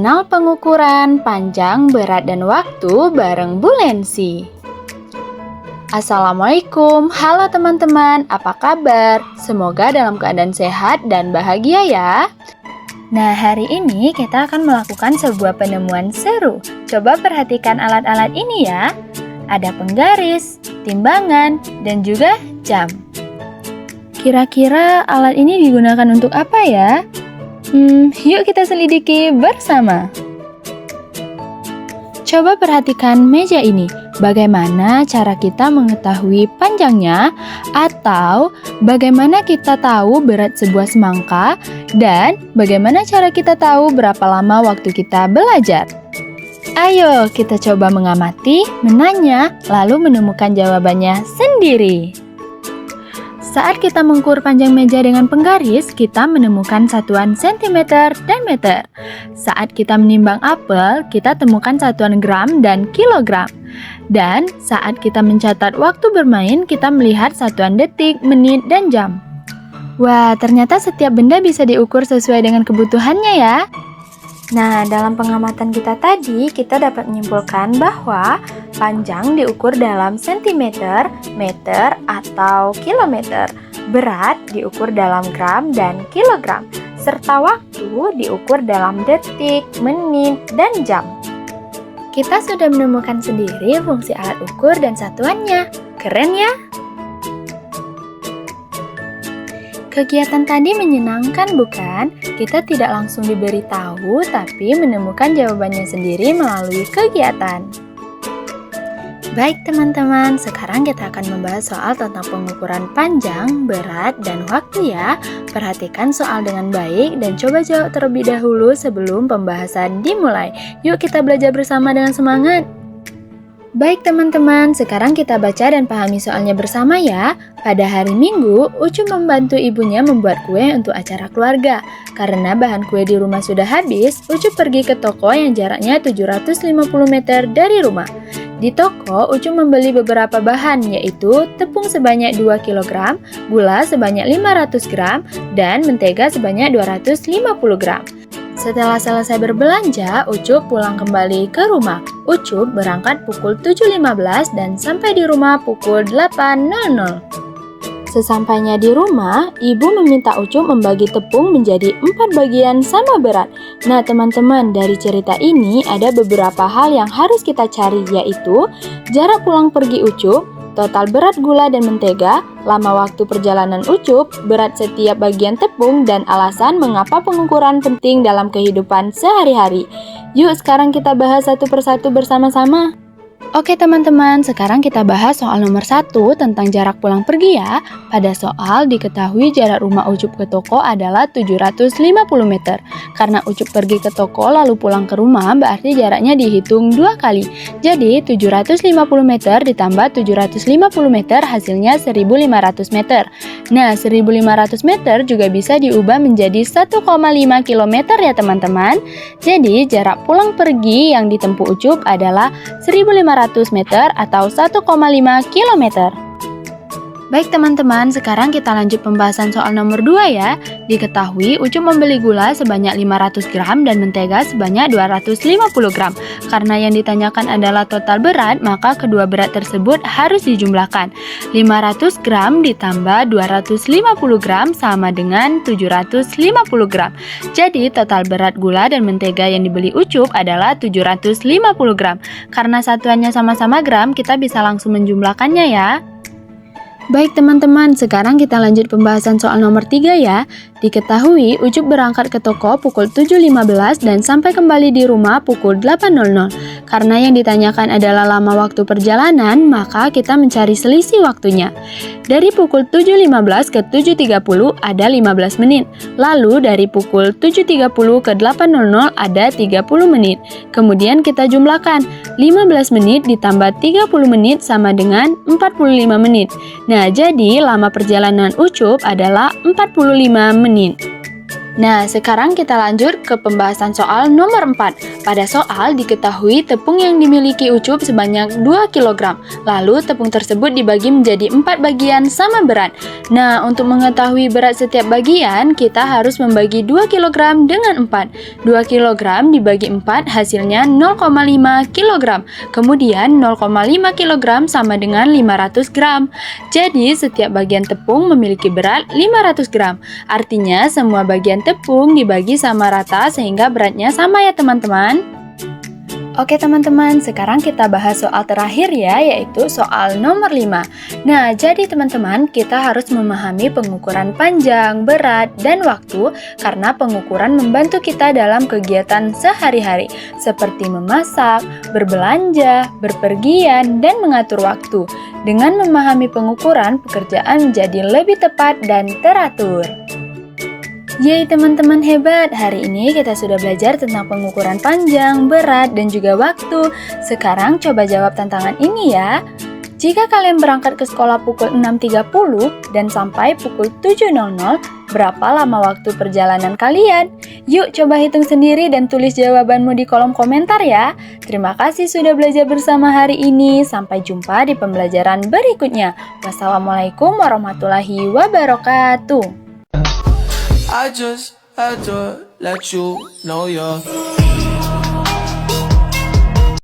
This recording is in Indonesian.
Mengenal pengukuran panjang, berat, dan waktu bareng Bu Lensi. Assalamualaikum, halo teman-teman, apa kabar? Semoga dalam keadaan sehat dan bahagia ya. Nah, hari ini kita akan melakukan sebuah penemuan seru. Coba perhatikan alat-alat ini ya. Ada penggaris, timbangan, dan juga jam. Kira-kira alat ini digunakan untuk apa ya? Yuk kita selidiki bersama. Coba perhatikan meja ini. Bagaimana cara kita mengetahui panjangnya, atau bagaimana kita tahu berat sebuah semangka, dan bagaimana cara kita tahu berapa lama waktu kita belajar? Ayo kita coba mengamati, menanya, lalu menemukan jawabannya sendiri. Saat kita mengukur panjang meja dengan penggaris, kita menemukan satuan cm dan meter. Saat kita menimbang apel, kita temukan satuan gram dan kilogram. Dan saat kita mencatat waktu bermain, kita melihat satuan detik, menit, dan jam. Wah, ternyata setiap benda bisa diukur sesuai dengan kebutuhannya ya. Nah, dalam pengamatan kita tadi, kita dapat menyimpulkan bahwa panjang diukur dalam sentimeter, meter, atau kilometer. Berat diukur dalam gram dan kilogram. Serta waktu diukur dalam detik, menit, dan jam. Kita sudah menemukan sendiri fungsi alat ukur dan satuannya. Keren ya? Kegiatan tadi menyenangkan bukan? Kita tidak langsung diberitahu, tapi menemukan jawabannya sendiri melalui kegiatan. Baik teman-teman, sekarang kita akan membahas soal tentang pengukuran panjang, berat, dan waktu ya. Perhatikan soal dengan baik dan coba jawab terlebih dahulu sebelum pembahasan dimulai. Yuk kita belajar bersama dengan semangat. Baik teman-teman, sekarang kita baca dan pahami soalnya bersama ya. Pada hari Minggu, Ucup membantu ibunya membuat kue untuk acara keluarga. Karena bahan kue di rumah sudah habis, Ucup pergi ke toko yang jaraknya 750 meter dari rumah. Di toko, Ucup membeli beberapa bahan, yaitu tepung sebanyak 2 kg, gula sebanyak 500 gram, dan mentega sebanyak 250 gram. Setelah selesai berbelanja, Ucup pulang kembali ke rumah. Ucup berangkat pukul 7.15 dan sampai di rumah pukul 8.00. Sesampainya di rumah, ibu meminta Ucup membagi tepung menjadi 4 bagian sama berat. Nah teman-teman, dari cerita ini ada beberapa hal yang harus kita cari, yaitu jarak pulang pergi Ucup, total berat gula dan mentega, lama waktu perjalanan Ucup, berat setiap bagian tepung, dan alasan mengapa pengukuran penting dalam kehidupan sehari-hari. Yuk sekarang kita bahas satu persatu bersama-sama. Oke teman-teman, sekarang kita bahas soal nomor 1 tentang jarak pulang pergi ya. Pada soal diketahui jarak rumah Ucup ke toko adalah 750 meter. Karena Ucup pergi ke toko lalu pulang ke rumah, berarti jaraknya dihitung 2 kali. Jadi 750 meter ditambah 750 meter hasilnya 1500 meter. Nah 1500 meter juga bisa diubah menjadi 1,5 km ya teman-teman. Jadi jarak pulang pergi yang ditempuh Ucup adalah 1500 meter atau 1,5 km. Baik teman-teman, sekarang kita lanjut pembahasan soal nomor 2 ya. Diketahui Ucup membeli gula sebanyak 500 gram dan mentega sebanyak 250 gram. Karena yang ditanyakan adalah total berat, maka kedua berat tersebut harus dijumlahkan. 500 gram ditambah 250 gram sama dengan 750 gram. Jadi total berat gula dan mentega yang dibeli Ucup adalah 750 gram. Karena satuannya sama-sama gram, kita bisa langsung menjumlahkannya ya. Baik teman-teman, sekarang kita lanjut pembahasan soal nomor 3 ya. Diketahui Ucup berangkat ke toko pukul 7.15 dan sampai kembali di rumah pukul 8.00. Karena yang ditanyakan adalah lama waktu perjalanan, maka kita mencari selisih waktunya. Dari pukul 7.15 ke 7.30 ada 15 menit. Lalu dari pukul 7.30 ke 8.00 ada 30 menit. Kemudian kita jumlahkan 15 menit ditambah 30 menit sama dengan 45 menit. Nah, jadi lama perjalanan Ucup adalah 45 menit. Nah, sekarang kita lanjut ke pembahasan soal nomor 4. Pada soal diketahui tepung yang dimiliki Ucup sebanyak 2 kg. Lalu tepung tersebut dibagi menjadi 4 bagian sama berat. Nah, untuk mengetahui berat setiap bagian, kita harus membagi 2 kg dengan 4. 2 kg dibagi 4 hasilnya 0,5 kg. Kemudian 0,5 kg sama dengan 500 gram. Jadi, setiap bagian tepung memiliki berat 500 gram. Artinya, semua bagian tepung dibagi sama rata sehingga beratnya sama ya teman-teman. Oke teman-teman, sekarang kita bahas soal terakhir ya, yaitu soal nomor 5. Nah, jadi teman-teman, kita harus memahami pengukuran panjang, berat, dan waktu karena pengukuran membantu kita dalam kegiatan sehari-hari seperti memasak, berbelanja, berpergian, dan mengatur waktu. Dengan memahami pengukuran, pekerjaan menjadi lebih tepat dan teratur. Yeay teman-teman hebat, hari ini kita sudah belajar tentang pengukuran panjang, berat, dan juga waktu. Sekarang coba jawab tantangan ini ya. Jika kalian berangkat ke sekolah pukul 6.30 dan sampai pukul 7.00, berapa lama waktu perjalanan kalian? Yuk coba hitung sendiri dan tulis jawabanmu di kolom komentar ya. Terima kasih sudah belajar bersama hari ini. Sampai jumpa di pembelajaran berikutnya. Wassalamualaikum warahmatullahi wabarakatuh. I just had to let you know you're